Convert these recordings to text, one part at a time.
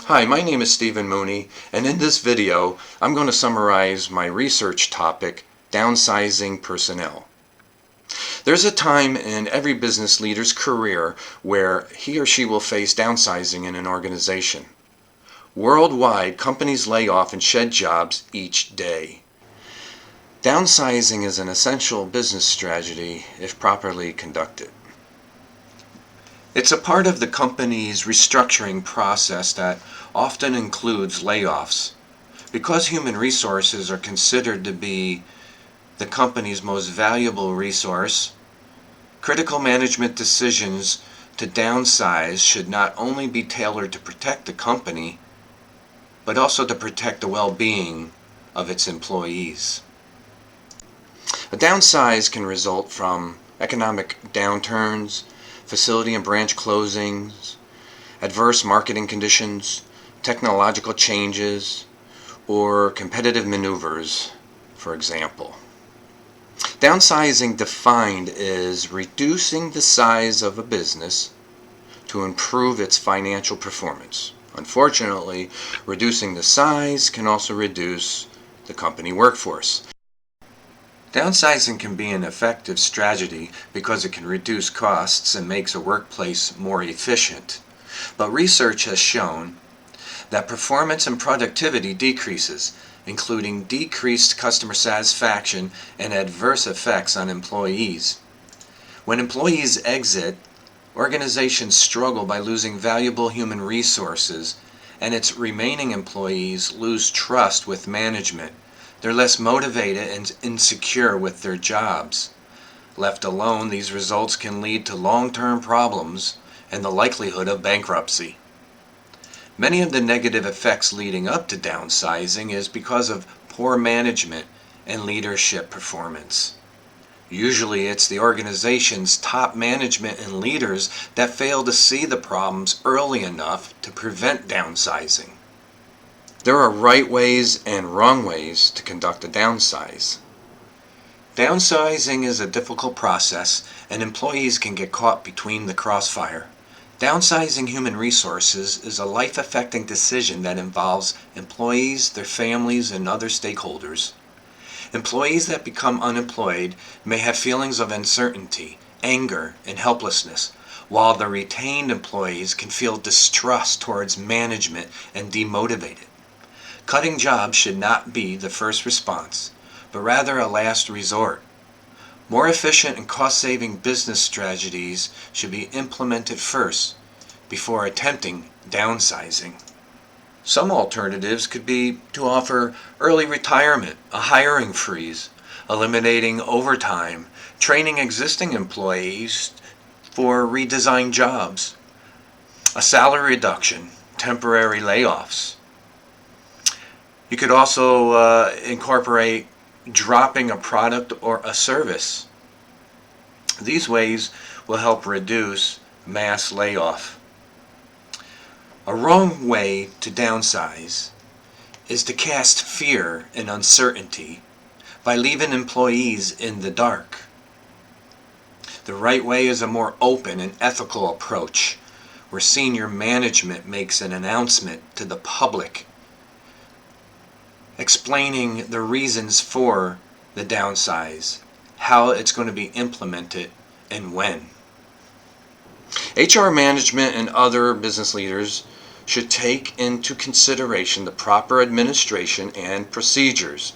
Hi, my name is Stephen Mooney, and in this video I'm going to summarize my research topic, Downsizing Personnel. There's a time in every business leader's career where he or she will face downsizing in an organization. Worldwide, companies lay off and shed jobs each day. Downsizing is an essential business strategy if properly conducted. It's a part of the company's restructuring process that often includes layoffs. Because human resources are considered to be the company's most valuable resource, critical management decisions to downsize should not only be tailored to protect the company, but also to protect the well-being of its employees. A downsize can result from economic downturns, facility and branch closings, adverse marketing conditions, technological changes, or competitive maneuvers, for example. Downsizing defined is reducing the size of a business to improve its financial performance. Unfortunately, reducing the size can also reduce the company workforce. Downsizing can be an effective strategy because it can reduce costs and makes a workplace more efficient. But research has shown that performance and productivity decreases, including decreased customer satisfaction and adverse effects on employees. When employees exit, organizations struggle by losing valuable human resources, and its remaining employees lose trust with management. They're less motivated and insecure with their jobs. Left alone, these results can lead to long-term problems and the likelihood of bankruptcy. Many of the negative effects leading up to downsizing is because of poor management and leadership performance. Usually it's the organization's top management and leaders that fail to see the problems early enough to prevent downsizing. There are right ways and wrong ways to conduct a downsize. Downsizing is a difficult process, and employees can get caught between the crossfire. Downsizing human resources is a life-affecting decision that involves employees, their families, and other stakeholders. Employees that become unemployed may have feelings of uncertainty, anger, and helplessness, while the retained employees can feel distrust towards management and demotivated. Cutting jobs should not be the first response, but rather a last resort. More efficient and cost-saving business strategies should be implemented first before attempting downsizing. Some alternatives could be to offer early retirement, a hiring freeze, eliminating overtime, training existing employees for redesigned jobs, a salary reduction, temporary layoffs. You could also incorporate dropping a product or a service. These ways will help reduce mass layoff. A wrong way to downsize is to cast fear and uncertainty by leaving employees in the dark. The right way is a more open and ethical approach where senior management makes an announcement to the public explaining the reasons for the downsize, how it's going to be implemented, and when. HR management and other business leaders should take into consideration the proper administration and procedures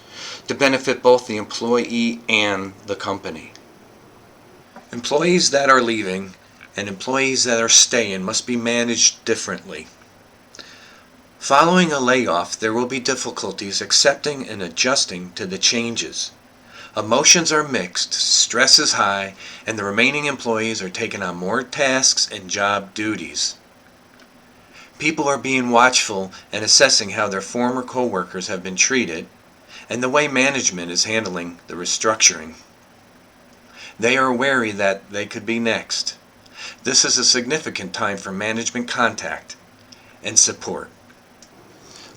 to benefit both the employee and the company. Employees that are leaving and employees that are staying must be managed differently. Following a layoff, there will be difficulties accepting and adjusting to the changes. Emotions are mixed, stress is high, and the remaining employees are taking on more tasks and job duties. People are being watchful and assessing how their former co-workers have been treated and the way management is handling the restructuring. They are wary that they could be next. This is a significant time for management contact and support.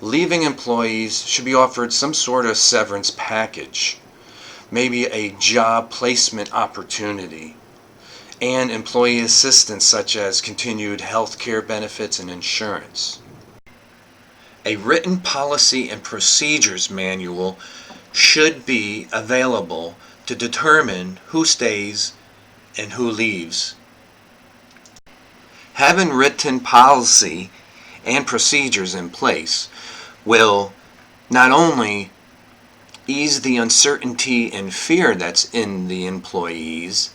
Leaving employees should be offered some sort of severance package, maybe a job placement opportunity, and employee assistance such as continued health care benefits and insurance. A written policy and procedures manual should be available to determine who stays and who leaves. Having written policy and procedures in place will not only ease the uncertainty and fear that's in the employees,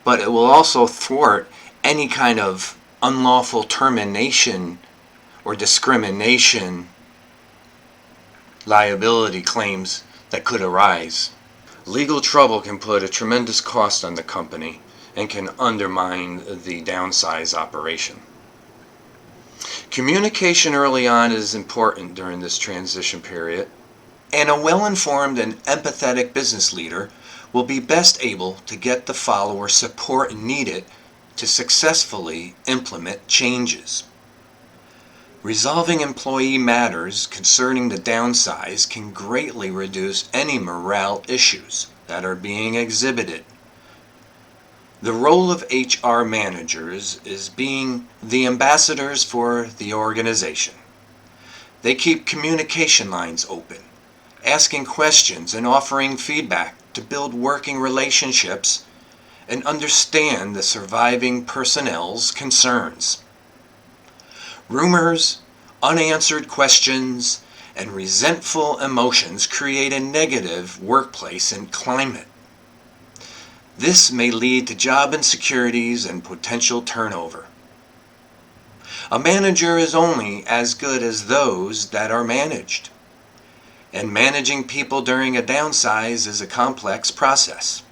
but it will also thwart any kind of unlawful termination or discrimination liability claims that could arise. Legal trouble can put a tremendous cost on the company and can undermine the downsize operation. Communication early on is important during this transition period, and a well-informed and empathetic business leader will be best able to get the follower support needed to successfully implement changes. Resolving employee matters concerning the downsize can greatly reduce any morale issues that are being exhibited. The role of HR managers is being the ambassadors for the organization. They keep communication lines open, asking questions and offering feedback to build working relationships and understand the surviving personnel's concerns. Rumors, unanswered questions, and resentful emotions create a negative workplace and climate. This may lead to job insecurities and potential turnover. A manager is only as good as those that are managed, and managing people during a downsize is a complex process.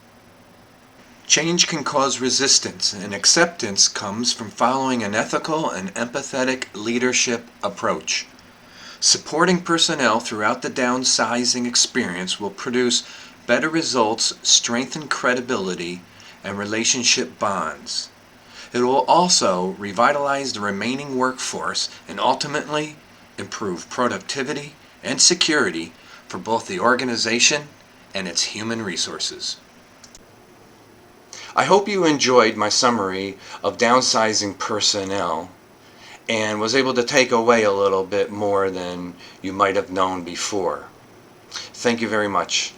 Change can cause resistance, and acceptance comes from following an ethical and empathetic leadership approach. Supporting personnel throughout the downsizing experience will produce better results, strengthen credibility, and relationship bonds. It will also revitalize the remaining workforce and ultimately improve productivity and security for both the organization and its human resources. I hope you enjoyed my summary of downsizing personnel and was able to take away a little bit more than you might have known before. Thank you very much.